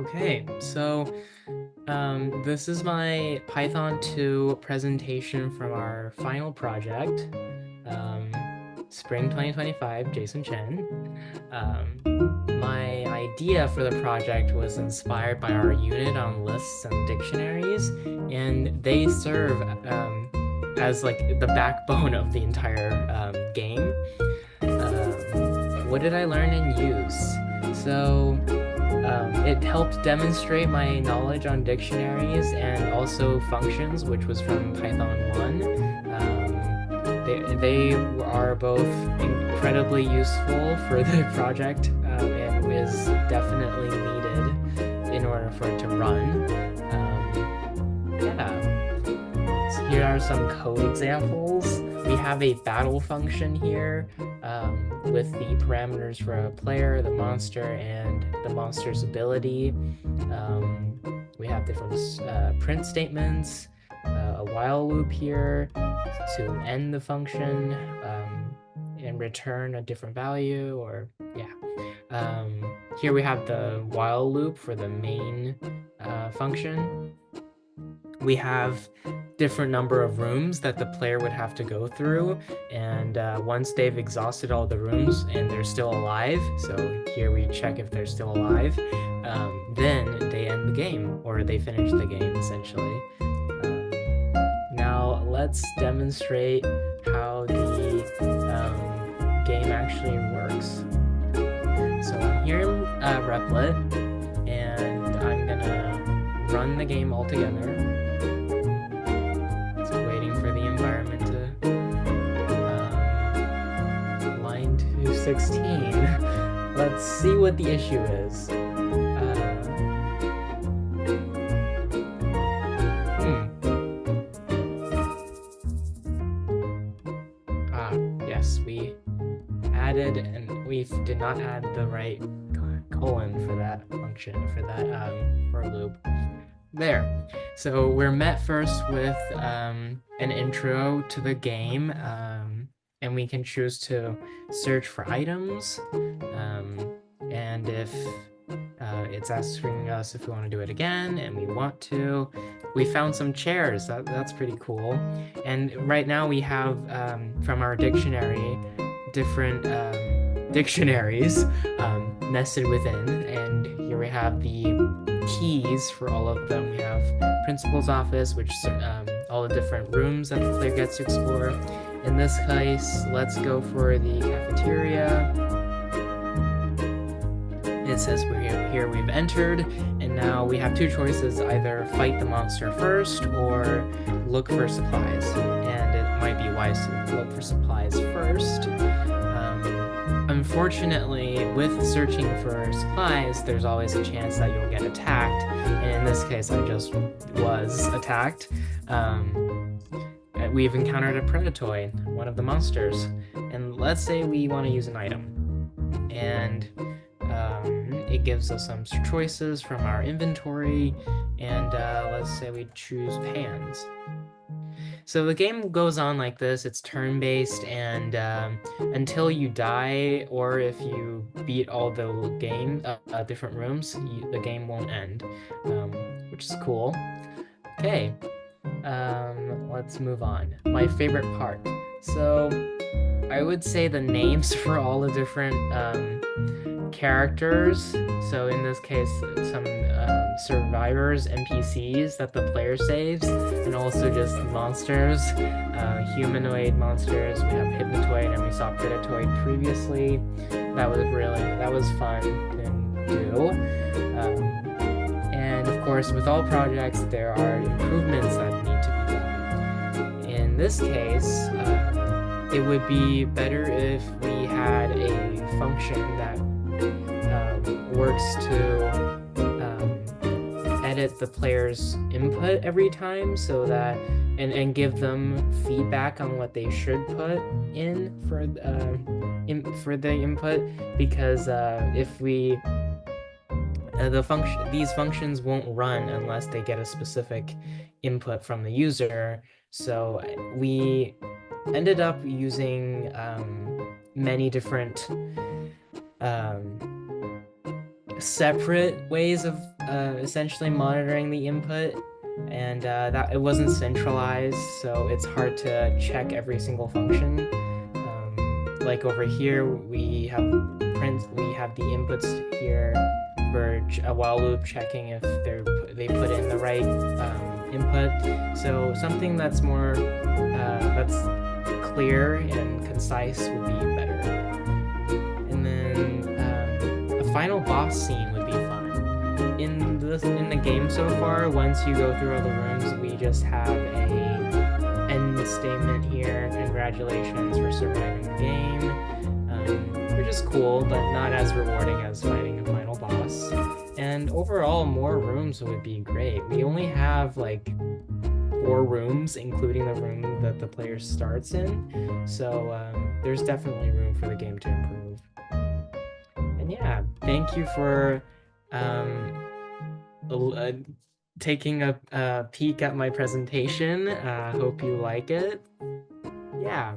Okay, so this is my Python 2 presentation from our final project, Spring 2025, Jason Chen. My idea for the project was inspired by our unit on lists and dictionaries, and they serve as like the backbone of the entire game. What did I learn and use? So it helped demonstrate my knowledge on dictionaries and also functions, which was from Python 1. They are both incredibly useful for the project and is definitely needed in order for it to run. So here are some code examples. We have a battle function here with the parameters for a player, the monster, and the monster's ability. We have different print statements, a while loop here to end the function and return a different value, or here we have the while loop for the main function. We have different number of rooms that the player would have to go through, and once they've exhausted all the rooms and they're still alive, so here we check if they're still alive, then they end the game, or they finish the game essentially. Now let's demonstrate how the game actually works. So I'm here in Replit, and I'm gonna run the game all together. Line 216. Let's see what the issue is. Yes, we added, and we did not add the right colon for that function, for that for loop. There. So we're met first with an intro to the game, and we can choose to search for items, and if it's asking us if we want to do it again, and we want to. We found some chairs. That's pretty cool. And right now we have from our dictionary different dictionaries nested within, and here we have the keys for all of them. We have principal's office, which all the different rooms that the player gets to explore. In this case, let's go for the cafeteria. It says here we've entered, and now we have two choices: either fight the monster first or look for supplies. And it might be wise to look for supplies first. Unfortunately, with searching for supplies, there's always a chance that you'll get attacked, and in this case I just was attacked. We've encountered a predatoid, one of the monsters, and let's say we want to use an item, and it gives us some choices from our inventory, and let's say we choose pans. So the game goes on like this. It's turn-based, and until you die, or if you beat all the game different rooms, the game won't end, which is cool. Okay, let's move on. My favorite part. So I would say the names for all the different characters. So in this case, some survivors, NPCs that the player saves, and also just monsters, humanoid monsters. We have hypnotoid, and we saw predatoid previously. That was fun to do. And of course, with all projects, there are improvements that need to be done. In this case, it would be better if we had a function that works to edit the player's input every time, so that and give them feedback on what they should put in for the input, because if we these functions won't run unless they get a specific input from the user. So we ended up using many different separate ways of essentially monitoring the input, and that it wasn't centralized, so it's hard to check every single function. Like over here, we have the inputs here for a while loop checking if they put in the right input. So something that's more that's clear and concise would be better. And then a final boss scene would be fun. In the game so far, once you go through all the rooms, we just have a end statement here. Congratulations for surviving the game, which is cool, but not as rewarding as fighting a final boss. And overall, more rooms would be great. We only have like 4 rooms, including the room that the player starts in. So there's definitely room for the game to improve. And yeah, thank you for taking a peek at my presentation. Hope you like it. Yeah.